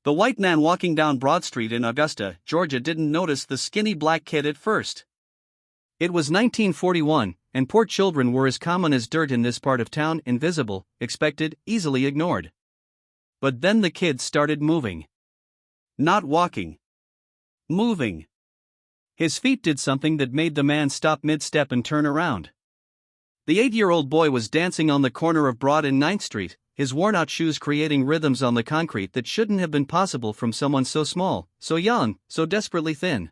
The white man walking down Broad Street in Augusta, Georgia didn't notice the skinny black kid at first. It was 1941, and poor children were as common as dirt in this part of town, invisible, expected, easily ignored. But then the kid started moving. Not walking. Moving. His feet did something that made the man stop mid-step and turn around. The 8-year-old boy was dancing on the corner of Broad and 9th Street, his worn-out shoes creating rhythms on the concrete that shouldn't have been possible from someone so small, so young, so desperately thin.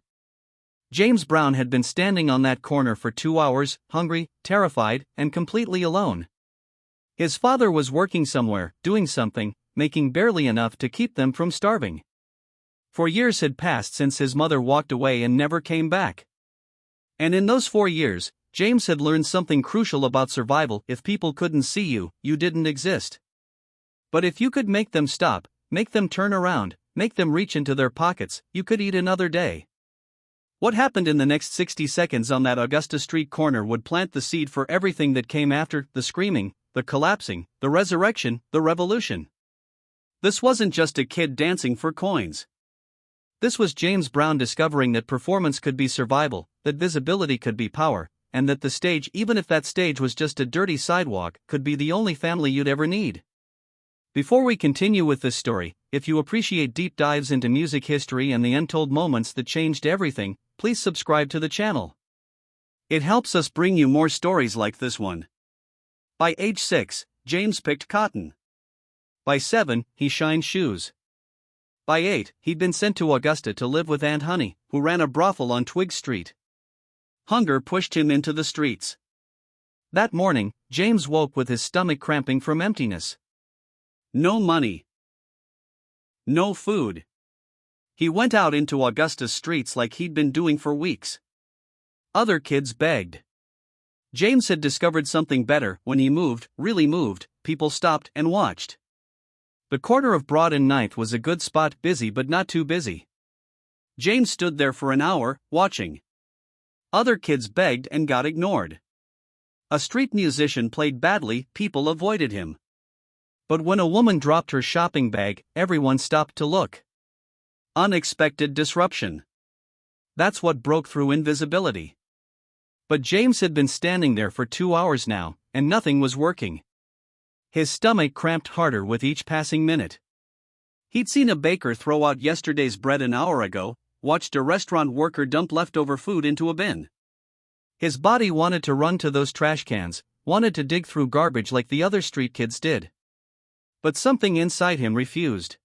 James Brown had been standing on that corner for 2 hours, hungry, terrified, and completely alone. His father was working somewhere, doing something, making barely enough to keep them from starving. 4 years had passed since his mother walked away and never came back. And in those 4 years, James had learned something crucial about survival. If people couldn't see you, you didn't exist. But if you could make them stop, make them turn around, make them reach into their pockets, you could eat another day. What happened in the next 60 seconds on that Augusta Street corner would plant the seed for everything that came after: the screaming, the collapsing, the resurrection, the revolution. This wasn't just a kid dancing for coins. This was James Brown discovering that performance could be survival, that visibility could be power, and that the stage, even if that stage was just a dirty sidewalk, could be the only family you'd ever need. Before we continue with this story, if you appreciate deep dives into music history and the untold moments that changed everything, please subscribe to the channel. It helps us bring you more stories like this one. By age 6, James picked cotton. By 7, he shined shoes. By 8, he'd been sent to Augusta to live with Aunt Honey, who ran a brothel on Twig Street. Hunger pushed him into the streets. That morning, James woke with his stomach cramping from emptiness. No money. No food. He went out into Augusta's streets like he'd been doing for weeks. Other kids begged. James had discovered something better: when he moved, really moved, people stopped and watched. The corner of Broad and 9th was a good spot, busy but not too busy. James stood there for an hour, watching. Other kids begged and got ignored. A street musician played badly, people avoided him. But when a woman dropped her shopping bag, everyone stopped to look. Unexpected disruption. That's what broke through invisibility. But James had been standing there for 2 hours now, and nothing was working. His stomach cramped harder with each passing minute. He'd seen a baker throw out yesterday's bread an hour ago, watched a restaurant worker dump leftover food into a bin. His body wanted to run to those trash cans, wanted to dig through garbage like the other street kids did. But something inside him refused.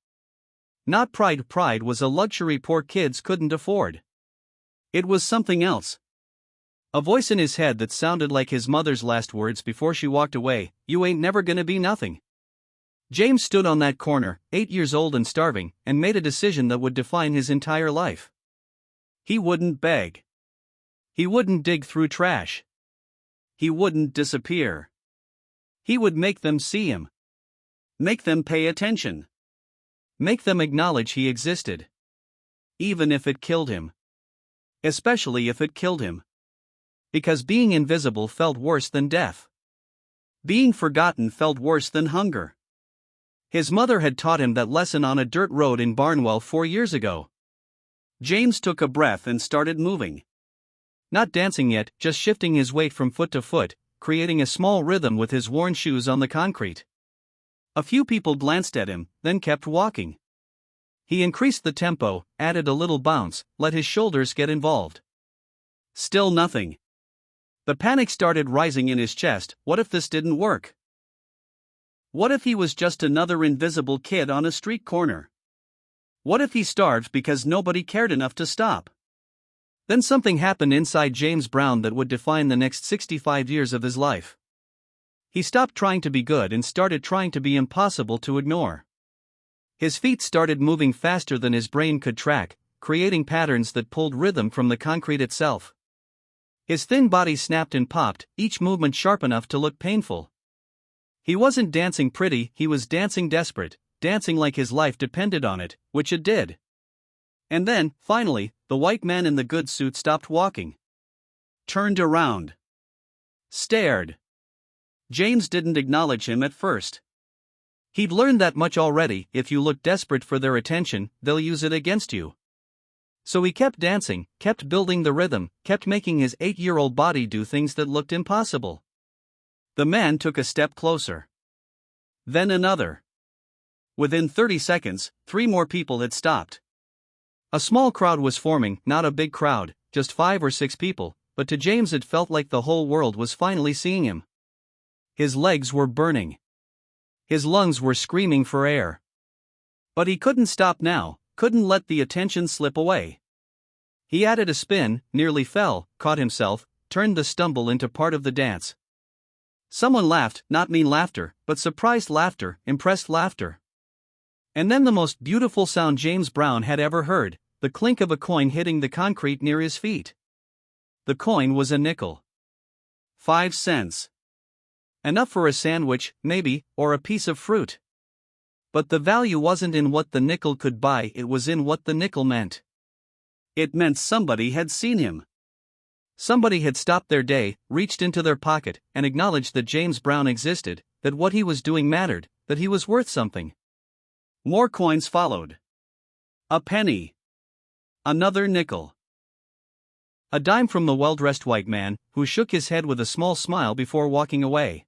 Not pride. Pride was a luxury poor kids couldn't afford. It was something else. A voice in his head that sounded like his mother's last words before she walked away: "You ain't never gonna be nothing." James stood on that corner, 8 years old and starving, and made a decision that would define his entire life. He wouldn't beg. He wouldn't dig through trash. He wouldn't disappear. He would make them see him. Make them pay attention. Make them acknowledge he existed. Even if it killed him. Especially if it killed him. Because being invisible felt worse than death. Being forgotten felt worse than hunger. His mother had taught him that lesson on a dirt road in Barnwell 4 years ago. James took a breath and started moving. Not dancing yet, just shifting his weight from foot to foot, creating a small rhythm with his worn shoes on the concrete. A few people glanced at him, then kept walking. He increased the tempo, added a little bounce, let his shoulders get involved. Still nothing. The panic started rising in his chest. What if this didn't work? What if he was just another invisible kid on a street corner? What if he starved because nobody cared enough to stop? Then something happened inside James Brown that would define the next 65 years of his life. He stopped trying to be good and started trying to be impossible to ignore. His feet started moving faster than his brain could track, creating patterns that pulled rhythm from the concrete itself. His thin body snapped and popped, each movement sharp enough to look painful. He wasn't dancing pretty, he was dancing desperate, dancing like his life depended on it, which it did. And then, finally, the white man in the good suit stopped walking. Turned around. Stared. James didn't acknowledge him at first. He'd learned that much already: if you look desperate for their attention, they'll use it against you. So he kept dancing, kept building the rhythm, kept making his 8-year-old body do things that looked impossible. The man took a step closer. Then another. Within 30 seconds, 3 more people had stopped. A small crowd was forming, not a big crowd, just 5 or 6 people, but to James it felt like the whole world was finally seeing him. His legs were burning. His lungs were screaming for air. But he couldn't stop now, couldn't let the attention slip away. He added a spin, nearly fell, caught himself, turned the stumble into part of the dance. Someone laughed, not mean laughter, but surprised laughter, impressed laughter. And then the most beautiful sound James Brown had ever heard: the clink of a coin hitting the concrete near his feet. The coin was a nickel. 5 cents. Enough for a sandwich, maybe, or a piece of fruit. But the value wasn't in what the nickel could buy, it was in what the nickel meant. It meant somebody had seen him. Somebody had stopped their day, reached into their pocket, and acknowledged that James Brown existed, that what he was doing mattered, that he was worth something. More coins followed. A penny. Another nickel. A dime from the well-dressed white man, who shook his head with a small smile before walking away.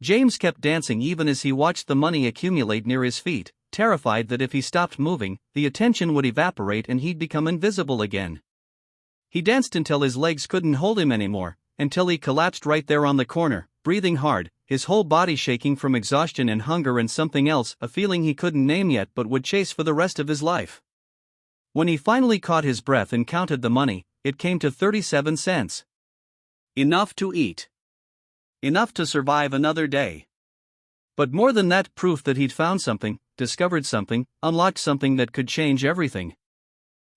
James kept dancing even as he watched the money accumulate near his feet, terrified that if he stopped moving, the attention would evaporate and he'd become invisible again. He danced until his legs couldn't hold him anymore, until he collapsed right there on the corner, breathing hard, his whole body shaking from exhaustion and hunger and something else, a feeling he couldn't name yet but would chase for the rest of his life. When he finally caught his breath and counted the money, it came to 37 cents. Enough to eat. Enough to survive another day. But more than that, proof that he'd found something, discovered something, unlocked something that could change everything.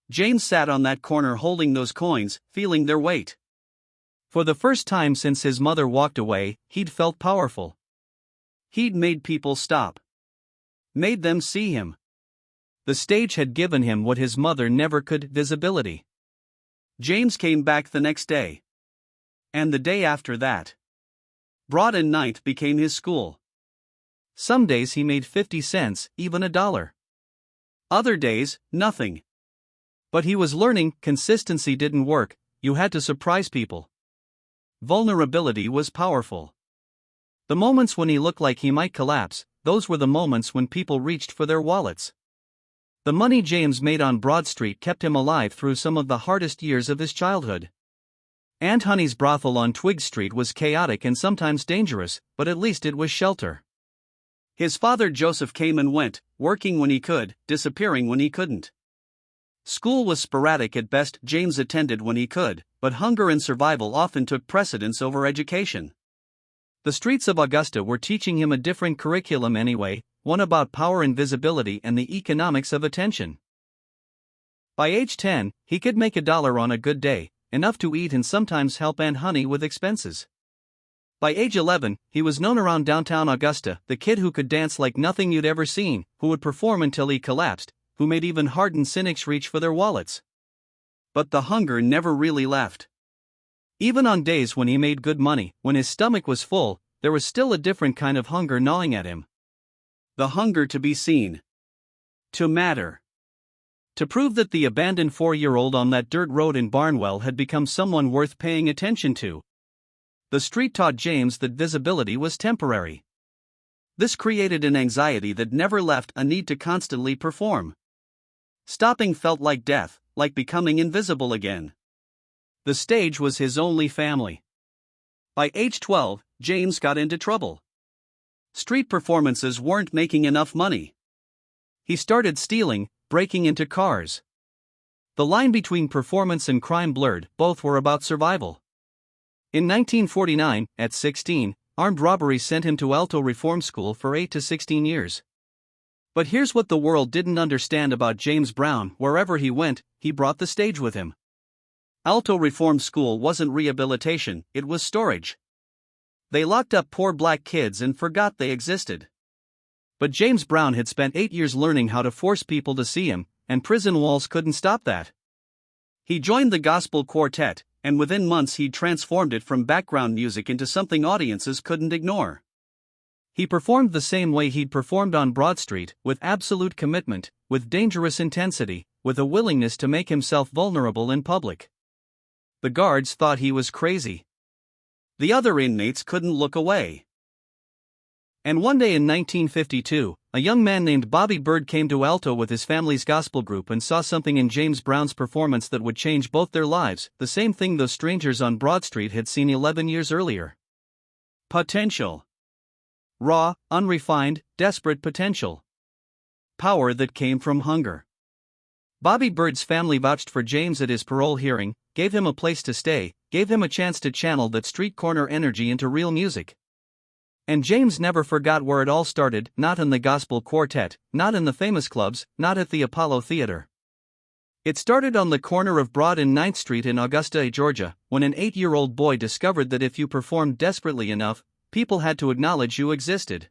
James sat on that corner holding those coins, feeling their weight. For the first time since his mother walked away, he'd felt powerful. He'd made people stop. Made them see him. The stage had given him what his mother never could: visibility. James came back the next day. And the day after that. Broad and Ninth became his school. Some days he made 50 cents, even $1. Other days, nothing. But he was learning. Consistency didn't work, you had to surprise people. Vulnerability was powerful. The moments when he looked like he might collapse, those were the moments when people reached for their wallets. The money James made on Broad Street kept him alive through some of the hardest years of his childhood. Aunt Honey's brothel on Twig Street was chaotic and sometimes dangerous, but at least it was shelter. His father Joseph came and went, working when he could, disappearing when he couldn't. School was sporadic at best. James attended when he could, but hunger and survival often took precedence over education. The streets of Augusta were teaching him a different curriculum anyway, one about power and visibility and the economics of attention. By age 10, he could make $1 on a good day, enough to eat and sometimes help Aunt Honey with expenses. By age 11, he was known around downtown Augusta, the kid who could dance like nothing you'd ever seen, who would perform until he collapsed, who made even hardened cynics reach for their wallets. But the hunger never really left. Even on days when he made good money, when his stomach was full, there was still a different kind of hunger gnawing at him. The hunger to be seen. To matter. To prove that the abandoned 4-year-old on that dirt road in Barnwell had become someone worth paying attention to. The street taught James that visibility was temporary. This created an anxiety that never left, a need to constantly perform. Stopping felt like death, like becoming invisible again. The stage was his only family. By age 12, James got into trouble. Street performances weren't making enough money. He started stealing, breaking into cars. The line between performance and crime blurred, both were about survival. In 1949, at 16, armed robbery sent him to Alto Reform School for 8 to 16 years. But here's what the world didn't understand about James Brown: wherever he went, he brought the stage with him. Alto Reform School wasn't rehabilitation, it was storage. They locked up poor black kids and forgot they existed. But James Brown had spent 8 years learning how to force people to see him, and prison walls couldn't stop that. He joined the gospel quartet, and within months he'd transformed it from background music into something audiences couldn't ignore. He performed the same way he'd performed on Broad Street, with absolute commitment, with dangerous intensity, with a willingness to make himself vulnerable in public. The guards thought he was crazy. The other inmates couldn't look away. And one day in 1952, a young man named Bobby Bird came to Alto with his family's gospel group and saw something in James Brown's performance that would change both their lives, the same thing those strangers on Broad Street had seen 11 years earlier. Potential. Raw, unrefined, desperate potential. Power that came from hunger. Bobby Bird's family vouched for James at his parole hearing, gave him a place to stay, gave him a chance to channel that street corner energy into real music. And James never forgot where it all started, not in the gospel quartet, not in the famous clubs, not at the Apollo Theater. It started on the corner of Broad and 9th Street in Augusta, Georgia, when an 8-year-old boy discovered that if you performed desperately enough, people had to acknowledge you existed.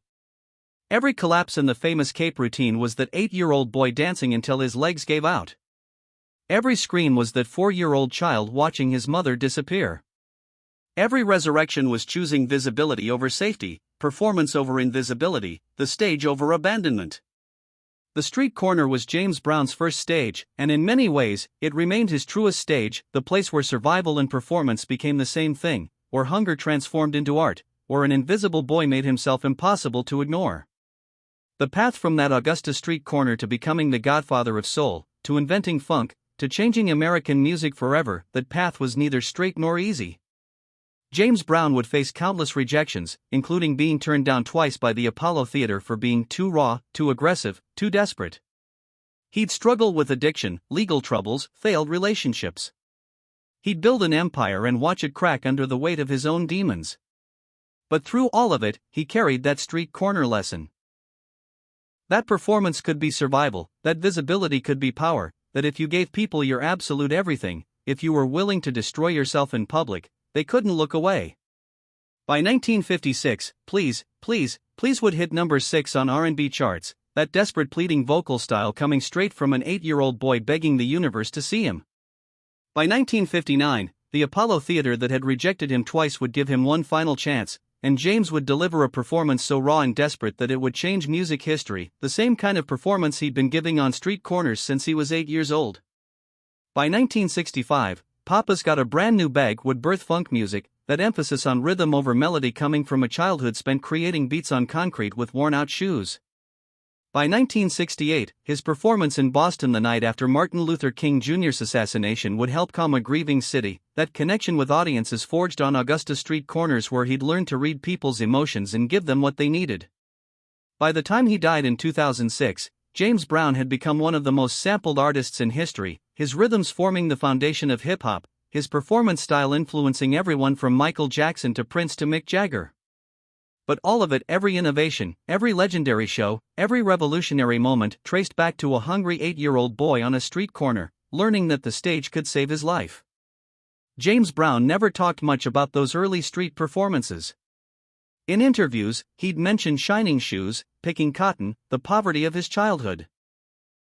Every collapse in the famous Cape routine was that 8-year-old boy dancing until his legs gave out. Every scream was that 4-year-old child watching his mother disappear. Every resurrection was choosing visibility over safety, performance over invisibility, the stage over abandonment. The street corner was James Brown's first stage, and in many ways, it remained his truest stage, the place where survival and performance became the same thing, where hunger transformed into art, where an invisible boy made himself impossible to ignore. The path from that Augusta street corner to becoming the Godfather of Soul, to inventing funk, to changing American music forever, that path was neither straight nor easy. James Brown would face countless rejections, including being turned down twice by the Apollo Theater for being too raw, too aggressive, too desperate. He'd struggle with addiction, legal troubles, failed relationships. He'd build an empire and watch it crack under the weight of his own demons. But through all of it, he carried that street corner lesson. That performance could be survival, that visibility could be power, that if you gave people your absolute everything, if you were willing to destroy yourself in public, they couldn't look away. By 1956, Please, Please, Please would hit number 6 on R&B charts, that desperate pleading vocal style coming straight from an 8-year-old boy begging the universe to see him. By 1959, the Apollo Theater that had rejected him twice would give him one final chance, and James would deliver a performance so raw and desperate that it would change music history, the same kind of performance he'd been giving on street corners since he was 8 years old. By 1965, Papa's Got a Brand New Bag would birth funk music, that emphasis on rhythm over melody coming from a childhood spent creating beats on concrete with worn-out shoes. By 1968, his performance in Boston the night after Martin Luther King Jr.'s assassination would help calm a grieving city, that connection with audiences forged on Augusta street corners where he'd learned to read people's emotions and give them what they needed. By the time he died in 2006, James Brown had become one of the most sampled artists in history, his rhythms forming the foundation of hip-hop, his performance style influencing everyone from Michael Jackson to Prince to Mick Jagger. But all of it, every innovation, every legendary show, every revolutionary moment traced back to a hungry 8-year-old boy on a street corner, learning that the stage could save his life. James Brown never talked much about those early street performances. In interviews, he'd mention shining shoes, picking cotton, the poverty of his childhood.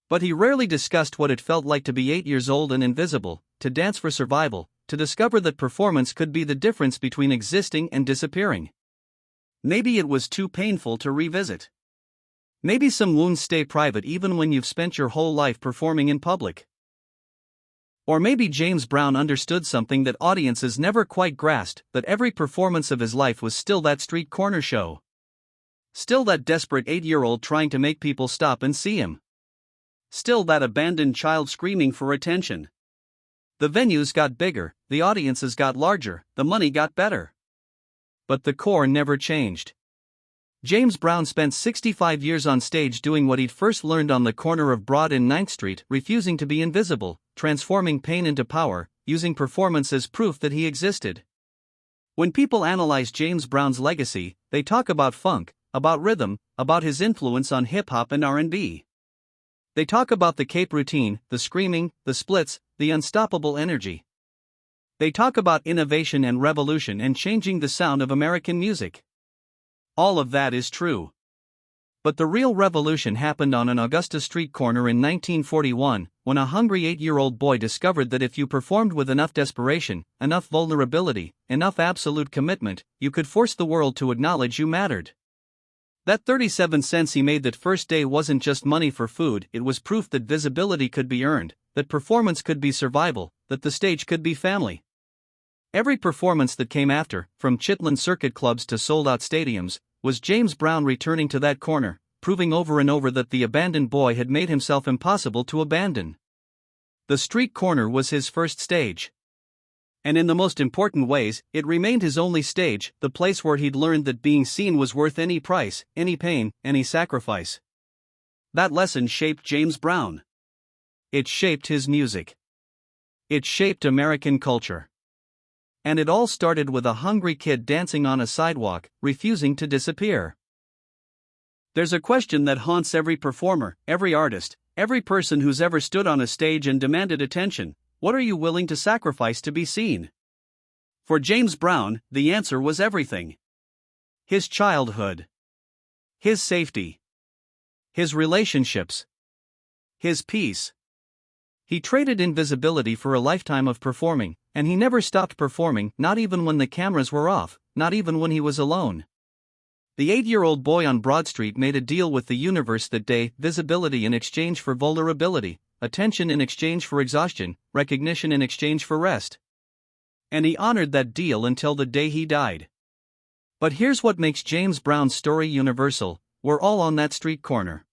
But he rarely discussed what it felt like to be 8 years old and invisible, to dance for survival, to discover that performance could be the difference between existing and disappearing. Maybe it was too painful to revisit. Maybe some wounds stay private even when you've spent your whole life performing in public. Or maybe James Brown understood something that audiences never quite grasped, that every performance of his life was still that street corner show. Still that desperate 8-year-old trying to make people stop and see him. Still that abandoned child screaming for attention. The venues got bigger, the audiences got larger, the money got better. But the core never changed. James Brown spent 65 years on stage doing what he'd first learned on the corner of Broad and 9th Street, refusing to be invisible, transforming pain into power, using performance as proof that he existed. When people analyze James Brown's legacy, they talk about funk, about rhythm, about his influence on hip-hop and R&B. They talk about the Cape routine, the screaming, the splits, the unstoppable energy. They talk about innovation and revolution and changing the sound of American music. All of that is true. But the real revolution happened on an Augusta street corner in 1941, when a hungry 8-year-old boy discovered that if you performed with enough desperation, enough vulnerability, enough absolute commitment, you could force the world to acknowledge you mattered. That 37 cents he made that first day wasn't just money for food, it was proof that visibility could be earned, that performance could be survival, that the stage could be family. Every performance that came after, from Chitlin circuit clubs to sold-out stadiums, was James Brown returning to that corner, proving over and over that the abandoned boy had made himself impossible to abandon. The street corner was his first stage. And in the most important ways, it remained his only stage, the place where he'd learned that being seen was worth any price, any pain, any sacrifice. That lesson shaped James Brown. It shaped his music. It shaped American culture. And it all started with a hungry kid dancing on a sidewalk, refusing to disappear. There's a question that haunts every performer, every artist, every person who's ever stood on a stage and demanded attention. What are you willing to sacrifice to be seen? For James Brown, the answer was everything. His childhood. His safety. His relationships. His peace. He traded invisibility for a lifetime of performing, and he never stopped performing, not even when the cameras were off, not even when he was alone. The 8-year-old boy on Broad Street made a deal with the universe that day: visibility in exchange for vulnerability, attention in exchange for exhaustion, recognition in exchange for rest. And he honored that deal until the day he died. But here's what makes James Brown's story universal: we're all on that street corner.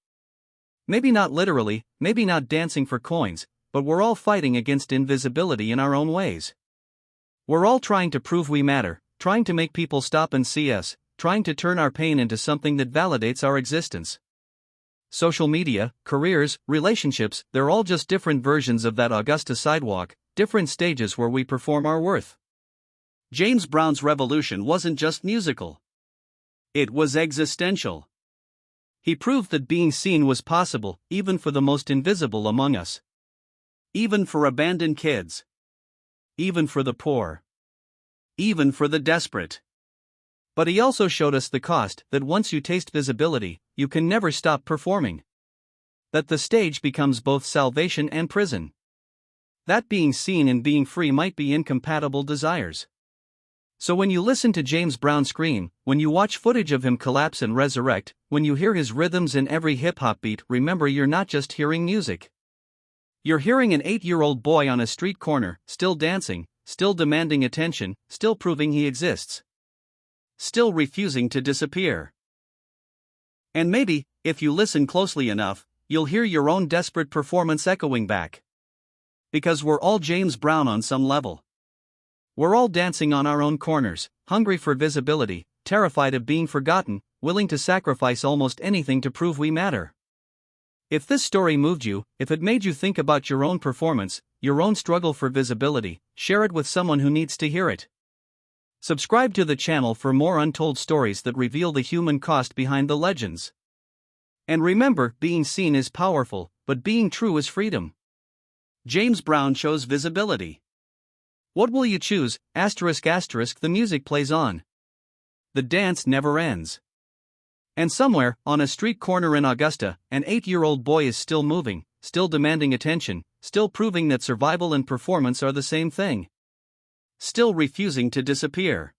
Maybe not literally, maybe not dancing for coins, but we're all fighting against invisibility in our own ways. We're all trying to prove we matter, trying to make people stop and see us, trying to turn our pain into something that validates our existence. Social media, careers, relationships, they're all just different versions of that Augusta sidewalk, different stages where we perform our worth. James Brown's revolution wasn't just musical. It was existential. He proved that being seen was possible, even for the most invisible among us. Even for abandoned kids. Even for the poor. Even for the desperate. But he also showed us the cost, that once you taste visibility, you can never stop performing. That the stage becomes both salvation and prison. That being seen and being free might be incompatible desires. So when you listen to James Brown scream, when you watch footage of him collapse and resurrect, when you hear his rhythms in every hip-hop beat, remember you're not just hearing music. You're hearing an 8-year-old boy on a street corner, still dancing, still demanding attention, still proving he exists. Still refusing to disappear. And maybe, if you listen closely enough, you'll hear your own desperate performance echoing back. Because we're all James Brown on some level. We're all dancing on our own corners, hungry for visibility, terrified of being forgotten, willing to sacrifice almost anything to prove we matter. If this story moved you, if it made you think about your own performance, your own struggle for visibility, share it with someone who needs to hear it. Subscribe to the channel for more untold stories that reveal the human cost behind the legends. And remember, being seen is powerful, but being true is freedom. James Brown chose visibility. What will you choose? ****, the music plays on. The dance never ends. And somewhere, on a street corner in Augusta, an 8-year-old boy is still moving, still demanding attention, still proving that survival and performance are the same thing. Still refusing to disappear.